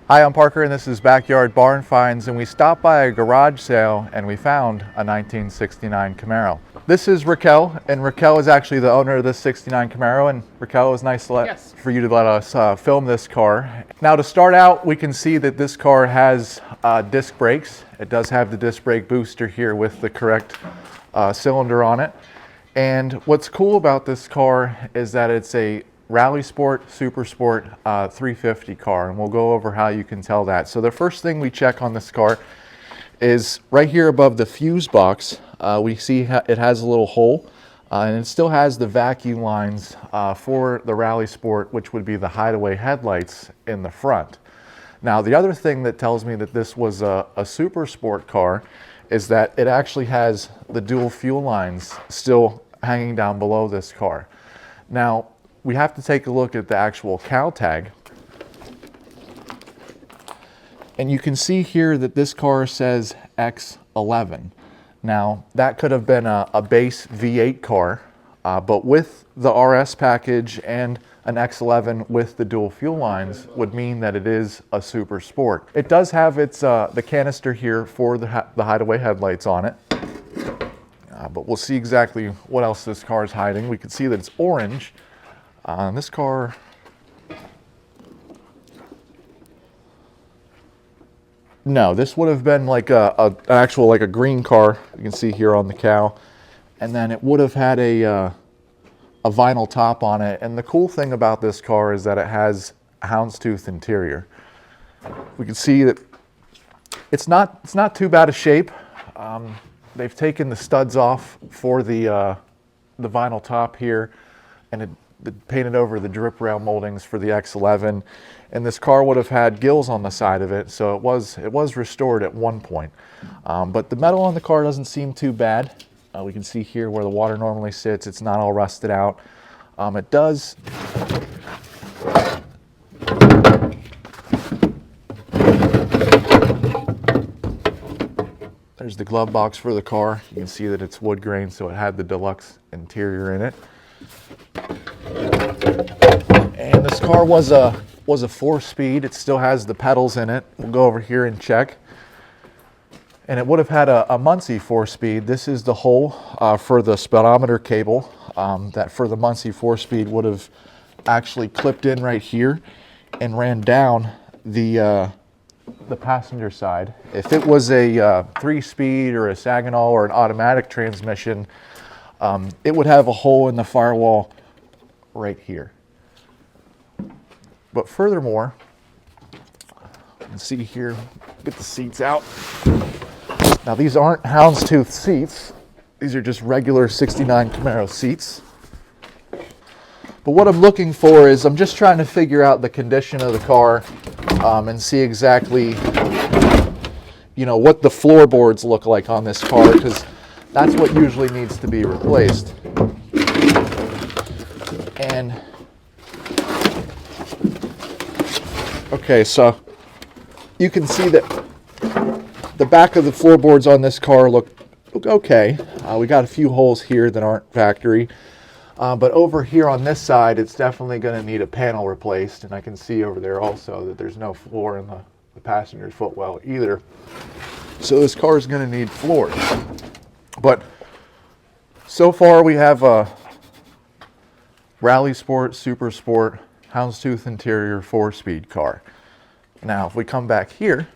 Hi, I'm Parker and this is Backyard Barn Finds, and we stopped by a garage sale and we found a 1969 Camaro. This is Raquel, and Raquel is actually the owner of this 69 Camaro, and Raquel, it was nice for you to let us film this car. Now to start out, we can see that this car has disc brakes. It does have the disc brake booster here with the correct cylinder on it. And what's cool about this car is that it's a Rally Sport, Super Sport 350 car, and we'll go over how you can tell that. So the first thing we check on this car is right here above the fuse box. We see it has a little hole, and it still has the vacuum lines for the Rally Sport, which would be the hideaway headlights in the front. Now the other thing that tells me that this was a Super Sport car is that it actually has the dual fuel lines still hanging down below this car. Now we have to take a look at the actual cow tag. And you can see here that this car says X11. Now, that could have been a base V8 car, but with the RS package and an X11 with the dual fuel lines would mean that it is a Super Sport. It does have its the canister here for the hideaway headlights on it. But we'll see exactly what else this car is hiding. We can see that it's orange. This car, no, this would have been like an actual like a green car. You can see here on the cow, and then it would have had a vinyl top on it. And the cool thing about this car is that it has a houndstooth interior. We can see that it's not too bad a shape. They've taken the studs off for the vinyl top here, and it painted over the drip rail moldings for the X11, and this car would have had gills on the side of it, so it was restored at one point. But the metal on the car doesn't seem too bad. We can see here where the water normally sits, it's not all rusted out. It does. There's the glove box for the car. You can see that it's wood grain, so it had the deluxe interior in it. And this car was a 4-speed. It still has the pedals in it. We'll go over here and check. And it would have had a Muncie 4-speed. This is the hole for the speedometer cable that for the Muncie 4-speed would have actually clipped in right here and ran down the passenger side. If it was a 3-speed or a Saginaw or an automatic transmission, it would have a hole in the firewall right here. But furthermore, you can see here, get the seats out. Now these aren't houndstooth seats. These are just regular 69 Camaro seats. But what I'm looking for is I'm just trying to figure out the condition of the car and see exactly, you know, what the floorboards look like on this car, because that's what usually needs to be replaced. And okay, so you can see that the back of the floorboards on this car look okay. We got a few holes here that aren't factory, but over here on this side, it's definitely going to need a panel replaced. And I can see over there also that there's no floor in the passenger's footwell either. So this car is going to need floors. But so far we have a Rally Sport, Super Sport, houndstooth interior 4-speed car. Now, if we come back here,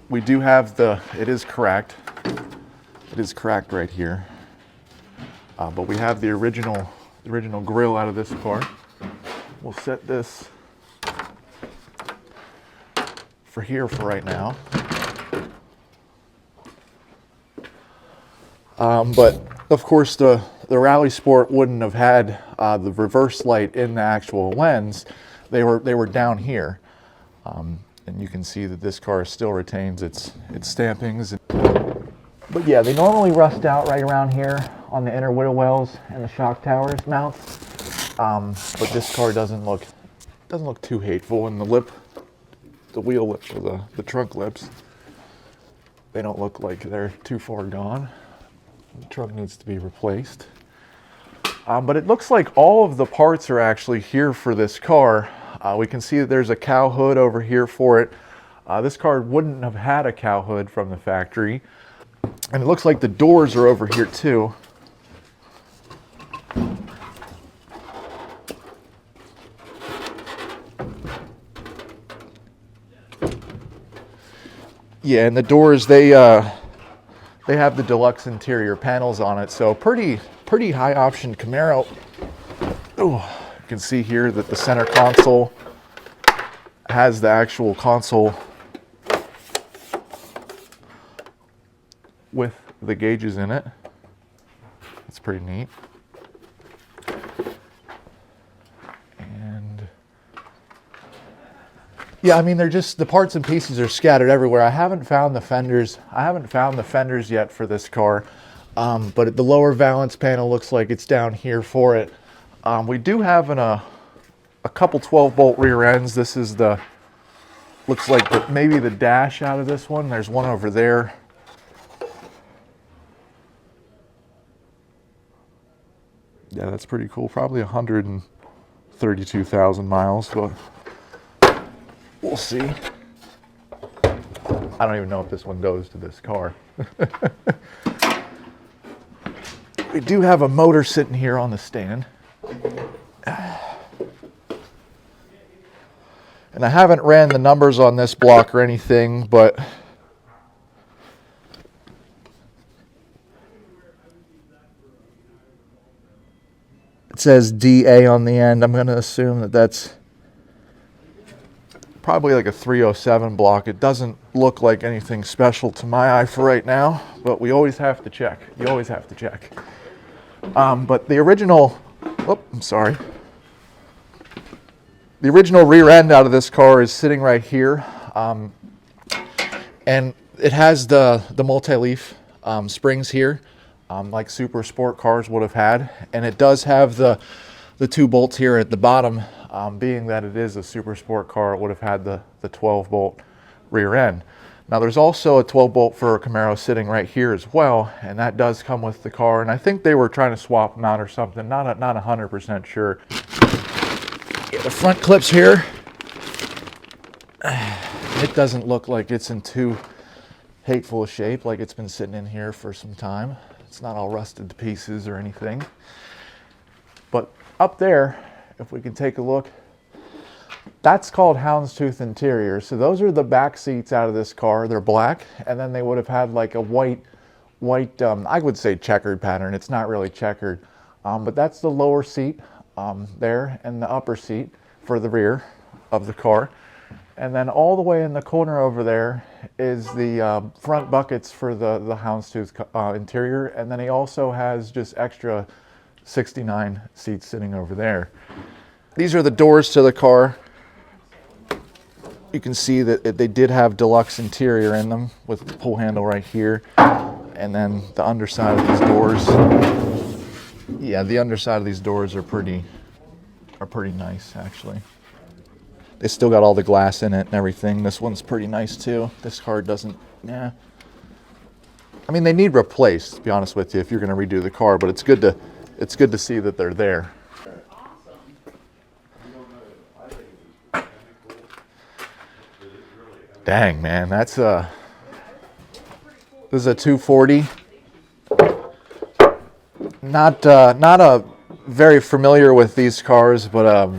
we do have it is cracked. It is cracked right here. But we have the original grille out of this car. We'll set this for here for right now. But of course the Rally Sport wouldn't have had the reverse light in the actual lens. They were down here. And you can see that this car still retains its stampings. But yeah, they normally rust out right around here on the inner wheel wells and the shock towers mounts. But this car doesn't look too hateful, and the wheel lips or the trunk lips, they don't look like they're too far gone. The trunk needs to be replaced. But it looks like all of the parts are actually here for this car. We can see that there's a cow hood over here for it. This car wouldn't have had a cow hood from the factory. And it looks like the doors are over here too. Yeah, and the doors, they have the deluxe interior panels on it, so pretty high option Camaro. Oh, you can see here that the center console has the actual console with the gauges in it. That's pretty neat. And yeah, I mean, they're just, the parts and pieces are scattered everywhere. I haven't found the fenders. I haven't found the fenders yet for this car, but the lower valance panel looks like it's down here for it. We do have a couple 12-bolt rear ends. This is the, looks like maybe the dash out of this one. There's one over there. Yeah, that's pretty cool. Probably 132,000 miles, but we'll see. I don't even know if this one goes to this car. We do have a motor sitting here on the stand. And I haven't ran the numbers on this block or anything, but it says DA on the end. I'm going to assume that that's probably like a 307 block. It doesn't look like anything special to my eye for right now, but we always have to check. You always have to check. But the original, I'm sorry. The original rear end out of this car is sitting right here. And it has the multi-leaf springs here, like super sport cars would have had. And it does have the 2 bolts here at the bottom. Being that it is a super sport car, it would have had the 12-bolt rear end. Now there's also a 12-bolt for a Camaro sitting right here as well, and that does come with the car. And I think they were trying to swap them out or something. Not 100% sure. Yeah, the front clips here. It doesn't look like it's in too hateful a shape, like it's been sitting in here for some time. It's not all rusted to pieces or anything. But up there, if we can take a look, that's called houndstooth interior. So those are the back seats out of this car. They're black, and then they would have had like a white, I would say checkered pattern. It's not really checkered, but that's the lower seat there, and the upper seat for the rear of the car. And then all the way in the corner over there is the front buckets for the houndstooth interior, and then he also has just extra 69 seats sitting over there. These are the doors to the car. You can see that they did have deluxe interior in them with the pull handle right here. And then the underside of these doors. Yeah, the underside of these doors are pretty nice actually. They still got all the glass in it and everything. This one's pretty nice too. This car doesn't, yeah. I mean, they need replaced, to be honest with you, if you're going to redo the car, but it's good to see that they're there. Dang, man, that's this is a 240. Not very familiar with these cars, but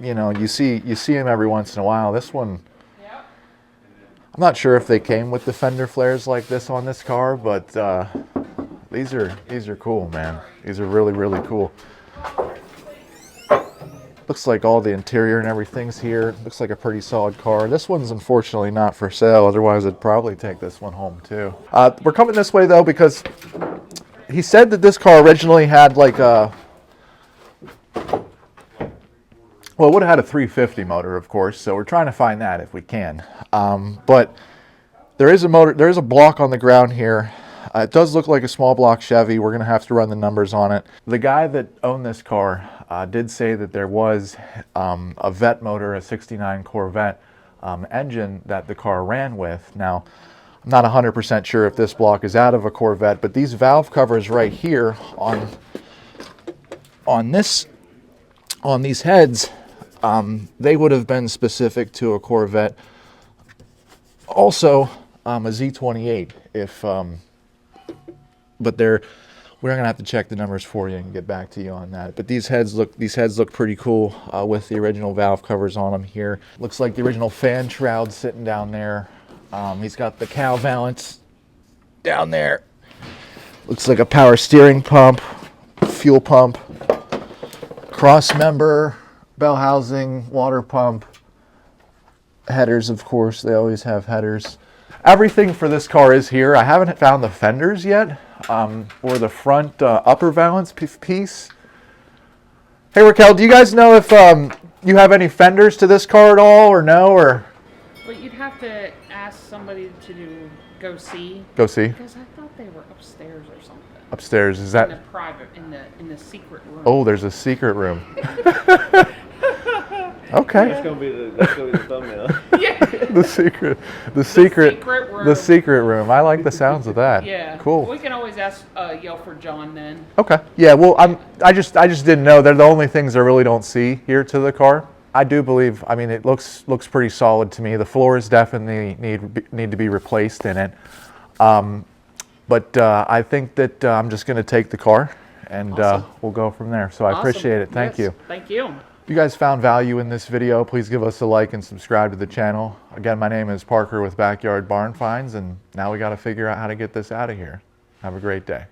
you know, you see them every once in a while. This one, I'm not sure if they came with the fender flares like this on this car, but these are cool, man. These are really cool. Looks like all the interior and everything's here. Looks like a pretty solid car. This one's unfortunately not for sale. Otherwise, I'd probably take this one home too. We're coming this way though because he said that this car originally had like a, well, it would have had a 350 motor, of course. So we're trying to find that if we can. But there is a motor. There is a block on the ground here. It does look like a small block Chevy. We're going to have to run the numbers on it. The guy that owned this car did say that there was a Vet motor, a 69 Corvette engine that the car ran with. Now, I'm not 100% sure if this block is out of a Corvette, but these valve covers right here on on these heads, they would have been specific to a Corvette. Also, a Z28. But we're gonna have to check the numbers for you and get back to you on that. But these heads look pretty cool with the original valve covers on them here. Looks like the original fan shroud sitting down there. He's got the cow valance down there. Looks like a power steering pump, fuel pump, cross member, bell housing, water pump, headers, of course. They always have headers. Everything for this car is here. I haven't found the fenders yet, or the front upper valance piece. Hey Raquel, do you guys know if you have any fenders to this car at all, or no? Or well, you'd have to ask somebody to go see. Go see. Because I thought they were upstairs or something. Upstairs, is that? In the private, in the secret room. Oh, there's a secret room. Okay. That's gonna be the thumbnail. Yeah. The secret room. The secret room. I like the sounds of that. Yeah. Cool. We can always yell for John then. Okay. Yeah. Well, I just didn't know. They're the only things I really don't see here to the car. I do believe. I mean, it looks pretty solid to me. The floors definitely need to be replaced in it. But I think that I'm just going to take the car and Awesome. We'll go from there. So I appreciate it. Thank you. Thank you. If you guys found value in this video, please give us a like and subscribe to the channel. Again, my name is Parker with Backyard Barn Finds, and now we got to figure out how to get this out of here. Have a great day.